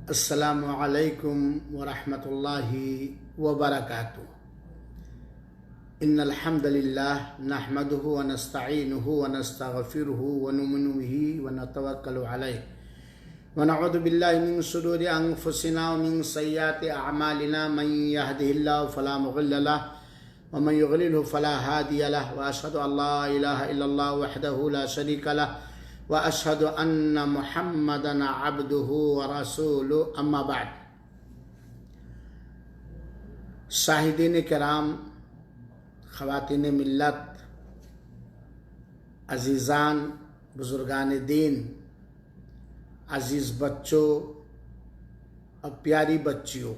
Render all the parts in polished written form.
السلام علیکم ورحمۃ اللہ وبرکاتہ۔ ان الحمد للہ نحمده ونستعینه ونستغفره ونؤمن به ونتوکل علیہ ونعوذ باللہ من شرور انفسنا ومن سیئات اعمالنا، من يهده الله فلا مضل له ومن يضلل فلا هادي له، واشهد ان لا اله الا الله وحده لا شريك له واشهد ان محمدا عبده ورسوله، اما بعد۔ شاہدین کرام، خواتین ملت، عزیزان، بزرگان دین، عزیز بچوں اور پیاری بچیوں،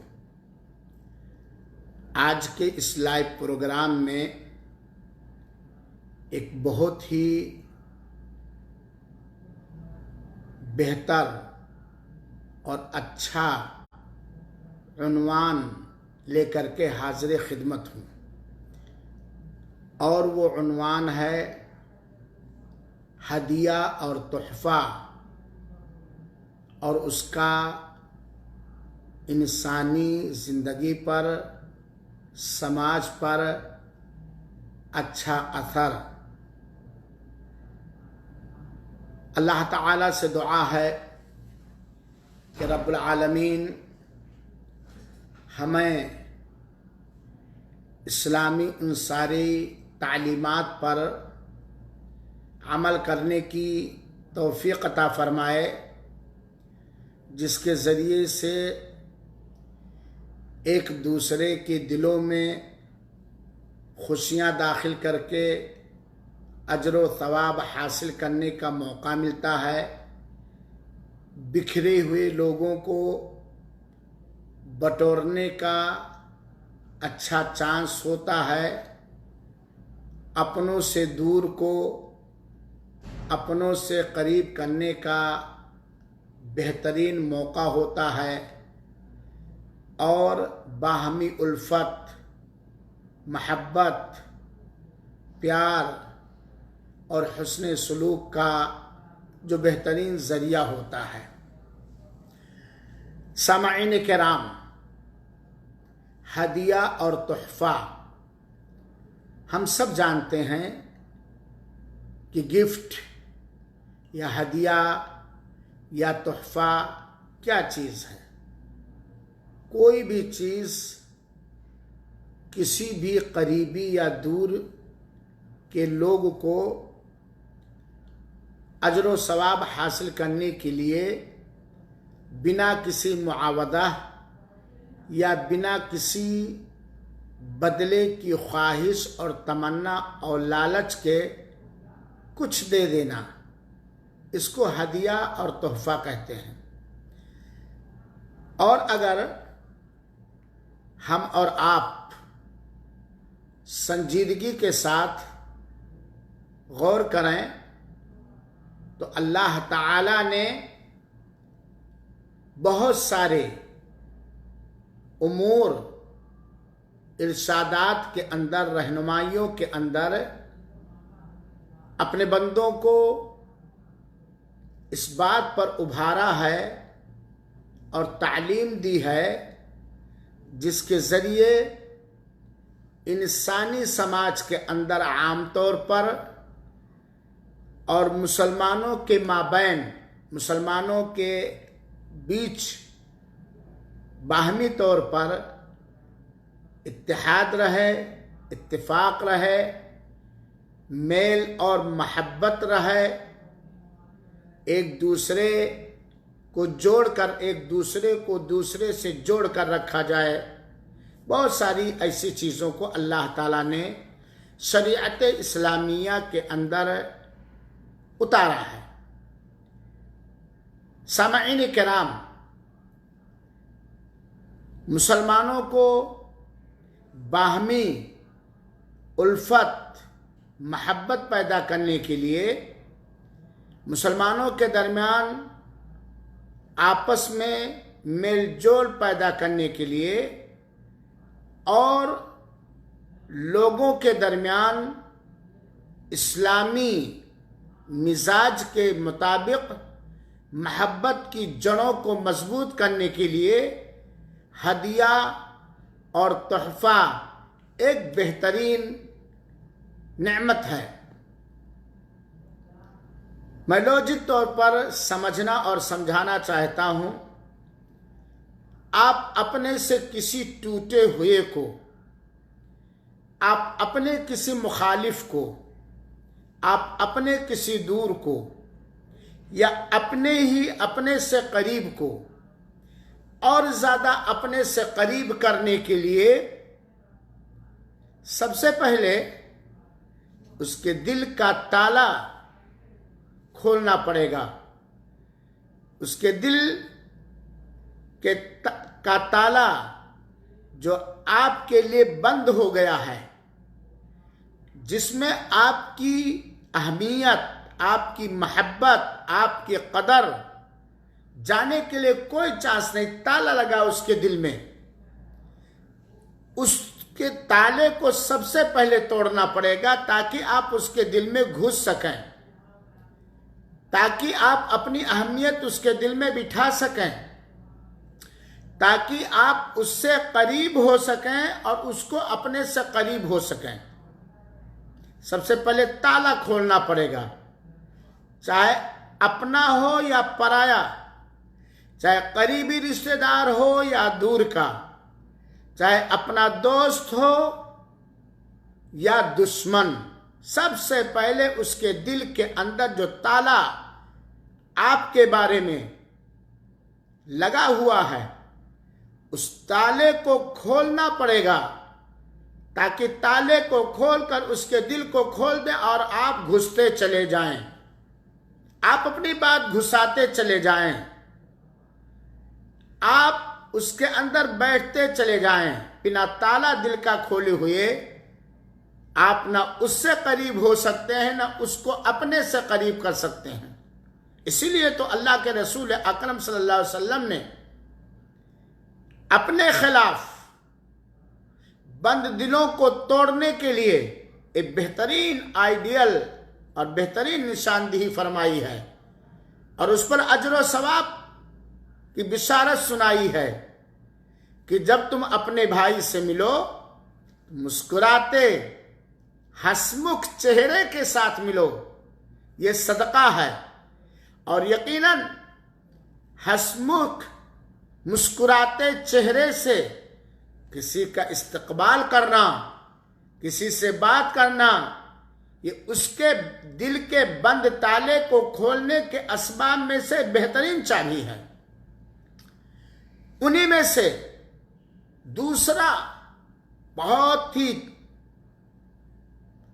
آج کے اس لائیو پروگرام میں ایک بہت ہی بہتر اور اچھا عنوان لے کر کے حاضر خدمت ہوں، اور وہ عنوان ہے ہدیہ اور تحفہ، اور اس کا انسانی زندگی پر، سماج پر اچھا اثر۔ اللہ تعالیٰ سے دعا ہے کہ رب العالمین ہمیں اسلامی ان ساری تعلیمات پر عمل کرنے کی توفیق عطا فرمائے، جس کے ذریعے سے ایک دوسرے کے دلوں میں خوشیاں داخل کر کے اجر و ثواب حاصل کرنے کا موقع ملتا ہے، بکھرے ہوئے لوگوں کو بٹورنے کا اچھا چانس ہوتا ہے، اپنوں سے دور کو اپنوں سے قریب کرنے کا بہترین موقع ہوتا ہے، اور باہمی الفت، محبت، پیار اور حسن سلوک کا جو بہترین ذریعہ ہوتا ہے۔ سامعین کرام، ہدیہ اور تحفہ، ہم سب جانتے ہیں کہ گفٹ یا ہدیہ یا تحفہ کیا چیز ہے۔ کوئی بھی چیز کسی بھی قریبی یا دور کے لوگ کو اجر و ثواب حاصل کرنے کے لیے بنا کسی معاوضہ یا بنا کسی بدلے کی خواہش اور تمنا اور لالچ کے کچھ دے دینا، اس کو ہدیہ اور تحفہ کہتے ہیں۔ اور اگر ہم اور آپ سنجیدگی کے ساتھ غور کریں تو اللہ تعالی نے بہت سارے امور، ارشادات کے اندر، رہنمائیوں کے اندر اپنے بندوں کو اس بات پر ابھارا ہے اور تعلیم دی ہے، جس کے ذریعے انسانی سماج کے اندر عام طور پر اور مسلمانوں کے مابین، مسلمانوں کے بیچ باہمی طور پر اتحاد رہے، اتفاق رہے، میل اور محبت رہے، ایک دوسرے کو جوڑ کر، ایک دوسرے کو دوسرے سے جوڑ کر رکھا جائے۔ بہت ساری ایسی چیزوں کو اللہ تعالیٰ نے شریعت اسلامیہ کے اندر اتارا ہے۔ سامعین کرام، مسلمانوں کو باہمی الفت، محبت پیدا کرنے کے لیے، مسلمانوں کے درمیان آپس میں میل جول پیدا کرنے کے لیے، اور لوگوں کے درمیان اسلامی مزاج کے مطابق محبت کی جڑوں کو مضبوط کرنے کے لیے ہدیہ اور تحفہ ایک بہترین نعمت ہے۔ میں لوجک طور پر سمجھنا اور سمجھانا چاہتا ہوں، آپ اپنے سے کسی ٹوٹے ہوئے کو، آپ اپنے کسی مخالف کو، آپ اپنے کسی دور کو، یا اپنے سے قریب کو اور زیادہ اپنے سے قریب کرنے کے لیے سب سے پہلے اس کے دل کا تالا کھولنا پڑے گا۔ اس کے دل کا تالا جو آپ کے لیے بند ہو گیا ہے، جس میں آپ کی اہمیت، آپ کی محبت، آپ کی قدر جانے کے لیے کوئی چانس نہیں، تالا لگا اس کے دل میں، اس کے تالے کو سب سے پہلے توڑنا پڑے گا تاکہ آپ اس کے دل میں گھس سکیں، تاکہ آپ اپنی اہمیت اس کے دل میں بٹھا سکیں، تاکہ آپ اس سے قریب ہو سکیں اور اس کو اپنے سے قریب ہو سکیں۔ سب سے پہلے تالا کھولنا پڑے گا، چاہے اپنا ہو یا پرایا، چاہے قریبی رشتہ دار ہو یا دور کا، چاہے اپنا دوست ہو یا دشمن، سب سے پہلے اس کے دل کے اندر جو تالا آپ کے بارے میں لگا ہوا ہے، اس تالے کو کھولنا پڑے گا، تاکہ تالے کو کھول کر اس کے دل کو کھول دیں اور آپ گھستے چلے جائیں، آپ اپنی بات گھساتے چلے جائیں، آپ اس کے اندر بیٹھتے چلے جائیں، بنا تالا دل کا کھولے ہوئے آپ نہ اس سے قریب ہو سکتے ہیں، نہ اس کو اپنے سے قریب کر سکتے ہیں۔ اسی لیے تو اللہ کے رسول اکرم صلی اللہ علیہ وسلم نے اپنے خلاف بند دلوں کو توڑنے کے لیے ایک بہترین آئیڈیل اور بہترین نشاندہی فرمائی ہے، اور اس پر اجر و ثواب کی بشارت سنائی ہے کہ جب تم اپنے بھائی سے ملو، مسکراتے ہنسمکھ چہرے کے ساتھ ملو، یہ صدقہ ہے، اور یقیناً ہنسمکھ مسکراتے چہرے سے کسی کا استقبال کرنا، کسی سے بات کرنا، یہ اس کے دل کے بند تالے کو کھولنے کے اسباب میں سے بہترین چابی ہے۔ انہی میں سے دوسرا بہت ہی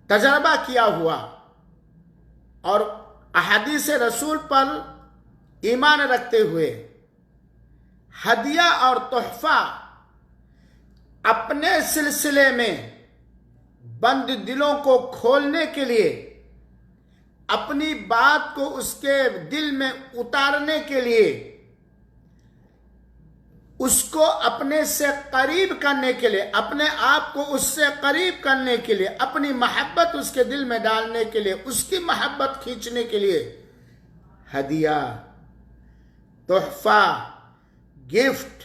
تجربہ کیا ہوا اور احادیث رسول پر ایمان رکھتے ہوئے ہدیہ اور تحفہ اپنے سلسلے میں بند دلوں کو کھولنے کے لیے، اپنی بات کو اس کے دل میں اتارنے کے لیے، اس کو اپنے سے قریب کرنے کے لیے، اپنے آپ کو اس سے قریب کرنے کے لیے، اپنی محبت اس کے دل میں ڈالنے کے لیے، اس کی محبت کھینچنے کے لیے ہدیہ، تحفہ، گفٹ،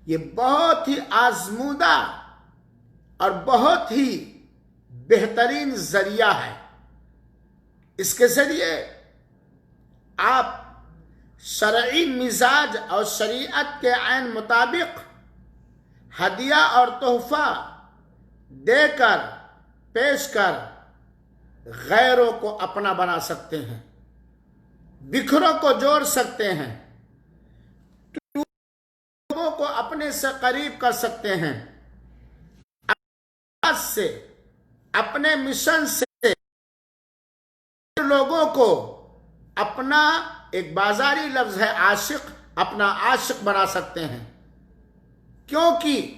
یہ بہت ہی آزمودہ اور بہت ہی بہترین ذریعہ ہے۔ اس کے ذریعے آپ شرعی مزاج اور شریعت کے عین مطابق ہدیہ اور تحفہ دے کر، پیش کر غیروں کو اپنا بنا سکتے ہیں، بکھروں کو جوڑ سکتے ہیں، لوگوں کو اپنے سے قریب کر سکتے ہیں، سے اپنے مشن سے لوگوں کو اپنا، ایک بازاری لفظ ہے عاشق، اپنا عاشق بنا سکتے ہیں۔ کیونکہ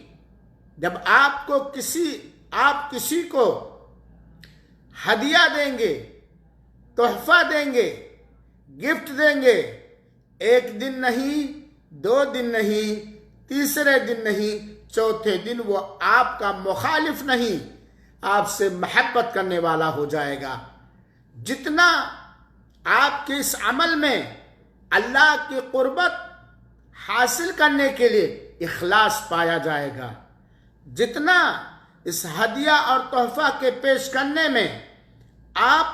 جب آپ کسی کو ہدیہ دیں گے، تحفہ دیں گے، گفٹ دیں گے، ایک دن نہیں، 2 دن نہیں، تیسرے دن نہیں، چوتھے دن وہ آپ کا مخالف نہیں، آپ سے محبت کرنے والا ہو جائے گا۔ جتنا آپ کے اس عمل میں اللہ کی قربت حاصل کرنے کے لیے اخلاص پایا جائے گا۔ جتنا اس ہدیہ اور تحفہ کے پیش کرنے میں آپ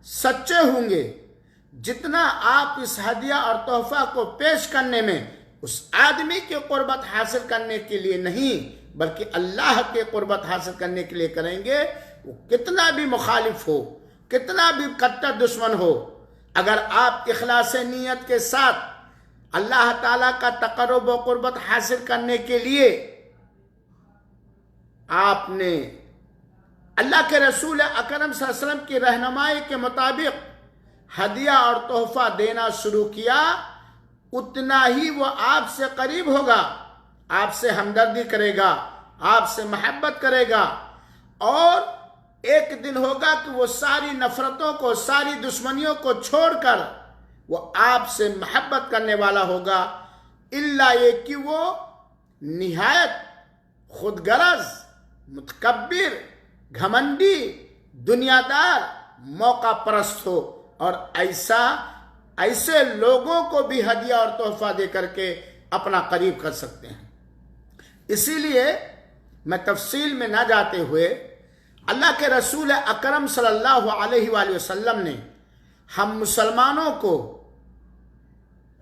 سچے ہوں گے، جتنا آپ اس ہدیہ اور تحفہ کو پیش کرنے میں اس آدمی کی قربت حاصل کرنے کے لیے نہیں بلکہ اللہ کی قربت حاصل کرنے کے لیے کریں گے، وہ کتنا بھی مخالف ہو، کتنا بھی کٹر دشمن ہو، اگر آپ اخلاص نیت کے ساتھ اللہ تعالیٰ کا تقرب و قربت حاصل کرنے کے لیے آپ نے اللہ کے رسول اکرم صلی اللہ علیہ وسلم کی رہنمائی کے مطابق ہدیہ اور تحفہ دینا شروع کیا، اتنا ہی وہ آپ سے قریب ہوگا، آپ سے ہمدردی کرے گا، آپ سے محبت کرے گا، اور ایک دن ہوگا کہ وہ ساری نفرتوں کو، ساری دشمنیوں کو چھوڑ کر وہ آپ سے محبت کرنے والا ہوگا، الا یہ کہ وہ نہایت خود غرض، متکبر، گھمنڈی، دنیا دار، موقع پرست ہو، اور ایسے لوگوں کو بھی ہدیہ اور تحفہ دے کر کے اپنا قریب کر سکتے ہیں۔ اسی لیے میں تفصیل میں نہ جاتے ہوئے اللہ کے رسول اکرم صلی اللہ علیہ وآلہ وسلم نے ہم مسلمانوں کو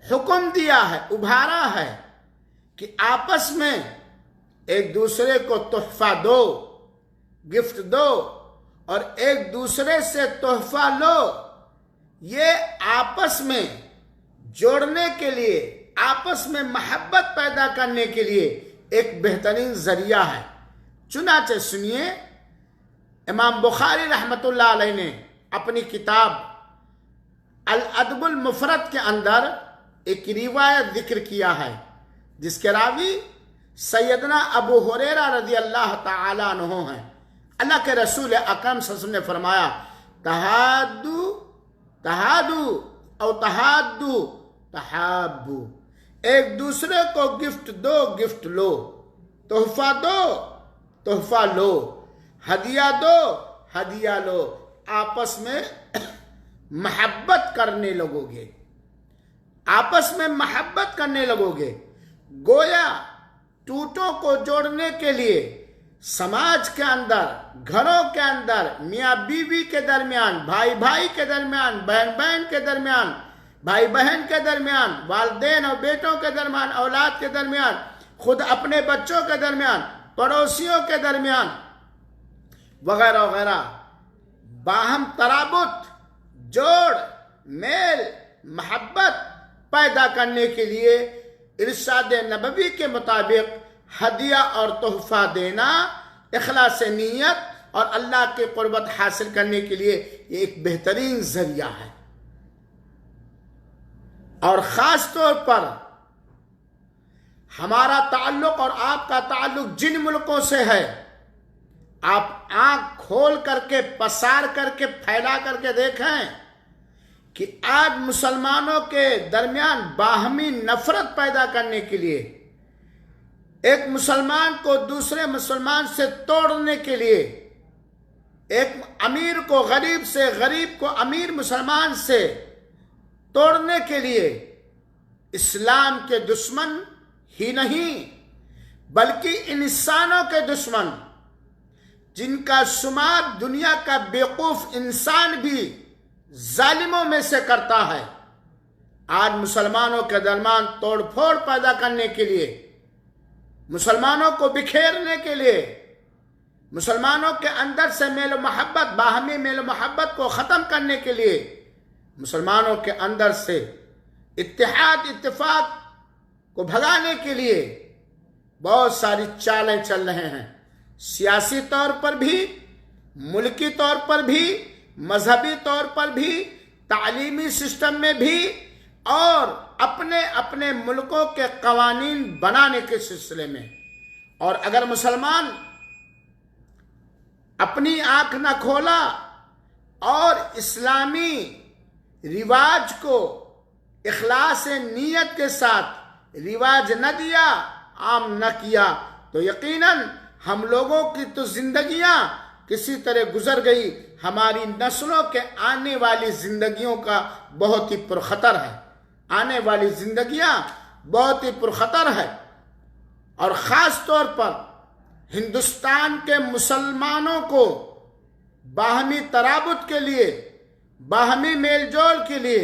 حکم دیا ہے، ابھارا ہے کہ آپس میں ایک دوسرے کو تحفہ دو، گفٹ دو، اور ایک دوسرے سے تحفہ لو۔ یہ آپس میں جوڑنے کے لیے، آپس میں محبت پیدا کرنے کے لیے ایک بہترین ذریعہ ہے۔ چنانچہ سنیے، امام بخاری رحمۃ اللہ علیہ نے اپنی کتاب الادب المفرد کے اندر ایک روایت ذکر کیا ہے جس کے راوی سیدنا ابو ہریرہ رضی اللہ تعالیٰ عنہ ہیں۔ اللہ کے رسول اکرم صلی اللہ علیہ وسلم نے فرمایا، تہادو او تہادو تحابو، ایک دوسرے کو گفٹ دو، گفٹ لو، تحفہ دو، تحفہ لو، ہدیہ دو، ہدیہ لو، آپس میں محبت کرنے لگو گے، آپس میں محبت کرنے لگو گے۔ گویا ٹوٹوں کو جوڑنے کے لیے سماج کے اندر، گھروں کے اندر، میاں بیوی کے درمیان، بھائی بھائی کے درمیان، بہن بہن کے درمیان، بھائی بہن کے درمیان، والدین اور بیٹوں کے درمیان، اولاد کے درمیان، خود اپنے بچوں کے درمیان، پڑوسیوں کے درمیان، وغیرہ وغیرہ، باہم ترابط، جوڑ، میل، محبت پیدا کرنے کے لیے ارشاد نبوی کے مطابق ہدیہ اور تحفہ دینا اخلاص نیت اور اللہ کی قربت حاصل کرنے کے لیے یہ ایک بہترین ذریعہ ہے۔ اور خاص طور پر ہمارا تعلق اور آپ کا تعلق جن ملکوں سے ہے، آپ آنکھ کھول کر کے، پسار کر کے، پھیلا کر کے دیکھیں کہ آج مسلمانوں کے درمیان باہمی نفرت پیدا کرنے کے لیے، ایک مسلمان کو دوسرے مسلمان سے توڑنے کے لیے، ایک امیر کو غریب سے، غریب کو امیر مسلمان سے توڑنے کے لیے اسلام کے دشمن ہی نہیں بلکہ انسانوں کے دشمن، جن کا شمار دنیا کا بیوقوف انسان بھی ظالموں میں سے کرتا ہے، آج مسلمانوں کے درمیان توڑ پھوڑ پیدا کرنے کے لیے، مسلمانوں کو بکھیرنے کے لیے، مسلمانوں کے اندر سے میل و محبت، باہمی میل و محبت کو ختم کرنے کے لیے، مسلمانوں کے اندر سے اتحاد اتفاق کو بھگانے کے لیے بہت ساری چالیں چل رہے ہیں، سیاسی طور پر بھی، ملکی طور پر بھی، مذہبی طور پر بھی، تعلیمی سسٹم میں بھی، اور اپنے اپنے ملکوں کے قوانین بنانے کے سلسلے میں۔ اور اگر مسلمان اپنی آنکھ نہ کھولا اور اسلامی رواج کو اخلاص نیت کے ساتھ رواج نہ دیا، عام نہ کیا، تو یقیناً ہم لوگوں کی تو زندگیاں کسی طرح گزر گئی، ہماری نسلوں کے آنے والی زندگیوں کا بہت ہی پرخطر ہے۔ آنے والی زندگیاں بہت ہی پرخطر ہے، اور خاص طور پر ہندوستان کے مسلمانوں کو باہمی ترابط کے لیے، باہمی میل جول کے لیے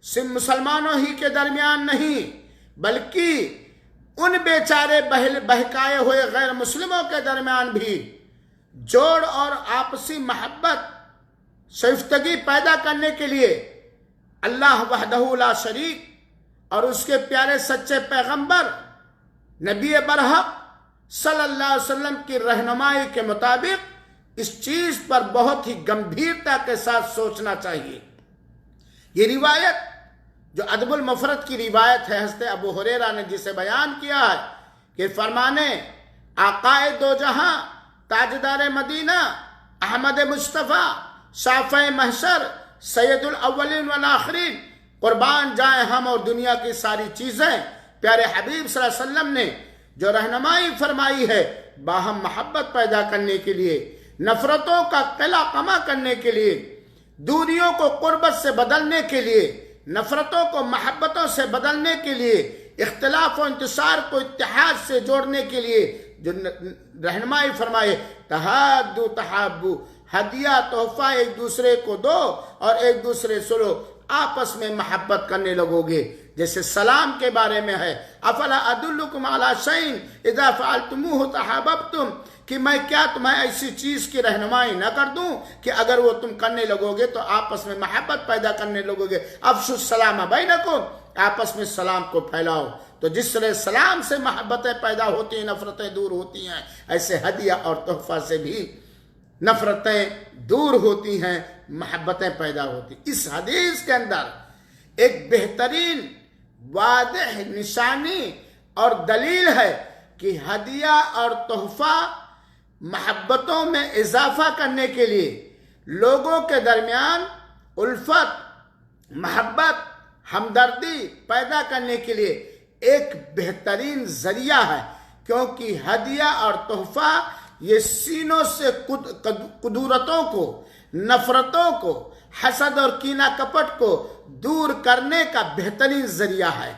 صرف مسلمانوں ہی کے درمیان نہیں بلکہ ان بیچارے بہکائے ہوئے غیر مسلموں کے درمیان بھی جوڑ اور آپسی محبت شائستگی پیدا کرنے کے لیے اللہ وحدہ لا شریک اور اس کے پیارے سچے پیغمبر نبی برحق صلی اللہ علیہ وسلم کی رہنمائی کے مطابق اس چیز پر بہت ہی گمبھیرتا کے ساتھ سوچنا چاہیے۔ یہ روایت جو ادب المفرد کی روایت ہے، حضرت ابو ہریرہ نے جسے بیان کیا ہے کہ فرمانے آقائے دو جہاں، تاجدار مدینہ، احمد مصطفیٰ، شافع محشر، سید الاولین والآخرین، قربان جائیں ہم اور دنیا کی ساری چیزیں، پیارے حبیب صلی اللہ علیہ وسلم نے جو رہنمائی فرمائی ہے باہم محبت پیدا کرنے کے لیے، نفرتوں کا قلع کما کرنے کے لیے، دوریوں کو قربت سے بدلنے کے لیے، نفرتوں کو محبتوں سے بدلنے کے لیے، اختلاف و انتصار کو اتحاد سے جوڑنے کے لیے جو رہنمائی فرمائے، تحادو تحابو، ہدیہ تحفہ ایک دوسرے کو دو اور ایک دوسرے سے لو، آپس میں محبت کرنے لگو گے۔ جیسے سلام کے بارے میں ہے، افلا ادلکم علی شیء اذا فعلتموہ تحاببتم، کہ میں کیا تمہیں ایسی چیز کی رہنمائی نہ کر دوں کہ اگر وہ تم کرنے لگو گے تو آپس میں محبت پیدا کرنے لگو گے۔ افشوا السلام بینکم، آپس میں سلام کو پھیلاؤ۔ تو جس طرح سلام سے محبتیں پیدا ہوتی ہیں، نفرتیں دور ہوتی ہیں، ایسے ہدیہ اور تحفہ سے بھی نفرتیں دور ہوتی ہیں، محبتیں پیدا ہوتی۔ اس حدیث کے اندر ایک بہترین واضح نشانی اور دلیل ہے کہ ہدیہ اور تحفہ محبتوں میں اضافہ کرنے کے لیے، لوگوں کے درمیان الفت، محبت، ہمدردی پیدا کرنے کے لیے ایک بہترین ذریعہ ہے، کیونکہ ہدیہ اور تحفہ یہ سینوں سے قدورتوں کو، نفرتوں کو، حسد اور کینہ کپٹ کو دور کرنے کا بہترین ذریعہ ہے،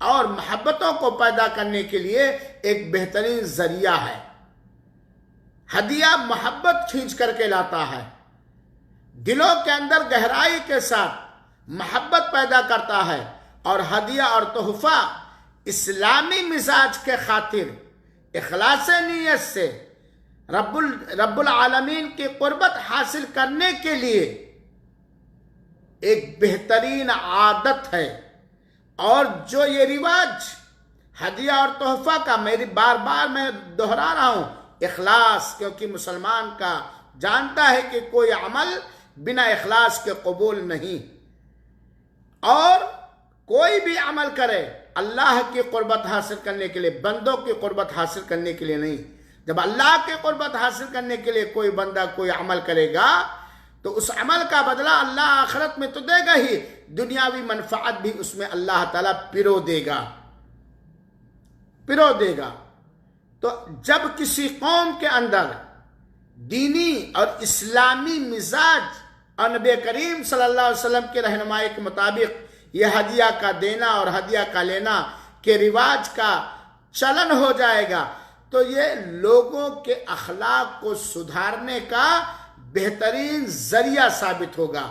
اور محبتوں کو پیدا کرنے کے لیے ایک بہترین ذریعہ ہے۔ ہدیہ محبت کھینچ کر کے لاتا ہے، دلوں کے اندر گہرائی کے ساتھ محبت پیدا کرتا ہے، اور ہدیہ اور تحفہ اسلامی مزاج کے خاطر اخلاص نیت سے رب العالمین کی قربت حاصل کرنے کے لیے ایک بہترین عادت ہے۔ اور جو یہ رواج ہدیہ اور تحفہ کا بار بار میں دہرا رہا ہوں، اخلاص، کیونکہ مسلمان کا جانتا ہے کہ کوئی عمل بنا اخلاص کے قبول نہیں، اور کوئی بھی عمل کرے اللہ کی قربت حاصل کرنے کے لیے، بندوں کی قربت حاصل کرنے کے لیے نہیں۔ جب اللہ کی قربت حاصل کرنے کے لیے کوئی بندہ کوئی عمل کرے گا تو اس عمل کا بدلہ اللہ آخرت میں تو دے گا ہی، دنیاوی منفعت بھی اس میں اللہ تعالیٰ پرو دے گا۔ تو جب کسی قوم کے اندر دینی اور اسلامی مزاج اور نبی کریم صلی اللہ علیہ وسلم کی رہنمائی کے مطابق یہ ہدیہ کا دینا اور ہدیہ کا لینا کے رواج کا چلن ہو جائے گا، تو یہ لوگوں کے اخلاق کو سدھارنے کا بہترین ذریعہ ثابت ہوگا۔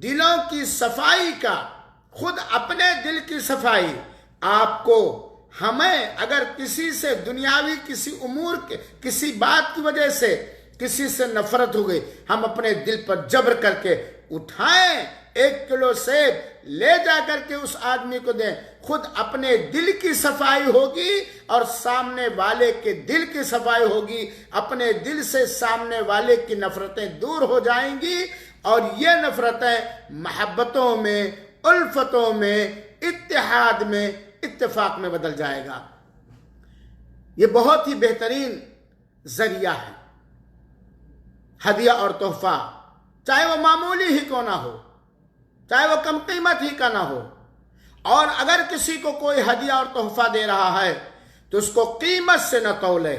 دلوں کی صفائی کا، خود اپنے دل کی صفائی، آپ کو، ہمیں اگر کسی سے دنیاوی کسی امور کے کسی بات کی وجہ سے کسی سے نفرت ہو گئی، ہم اپنے دل پر جبر کر کے اٹھائیں، 1 کلو سیب لے جا کر کے اس آدمی کو دیں، خود اپنے دل کی صفائی ہوگی اور سامنے والے کے دل کی صفائی ہوگی، اپنے دل سے سامنے والے کی نفرتیں دور ہو جائیں گی، اور یہ نفرتیں محبتوں میں، الفتوں میں، اتحاد میں، اتفاق میں بدل جائے گا۔ یہ بہت ہی بہترین ذریعہ ہے ہدیہ اور تحفہ، چاہے وہ معمولی ہی کیوں نہ ہو، چاہے وہ کم قیمت ہی کا نہ ہو۔ اور اگر کسی کو کوئی ہدیہ اور تحفہ دے رہا ہے تو اس کو قیمت سے نہ تولے،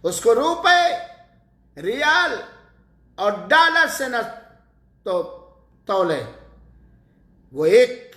اس کو روپے، ریال اور ڈالر سے نہ تولے، وہ ایک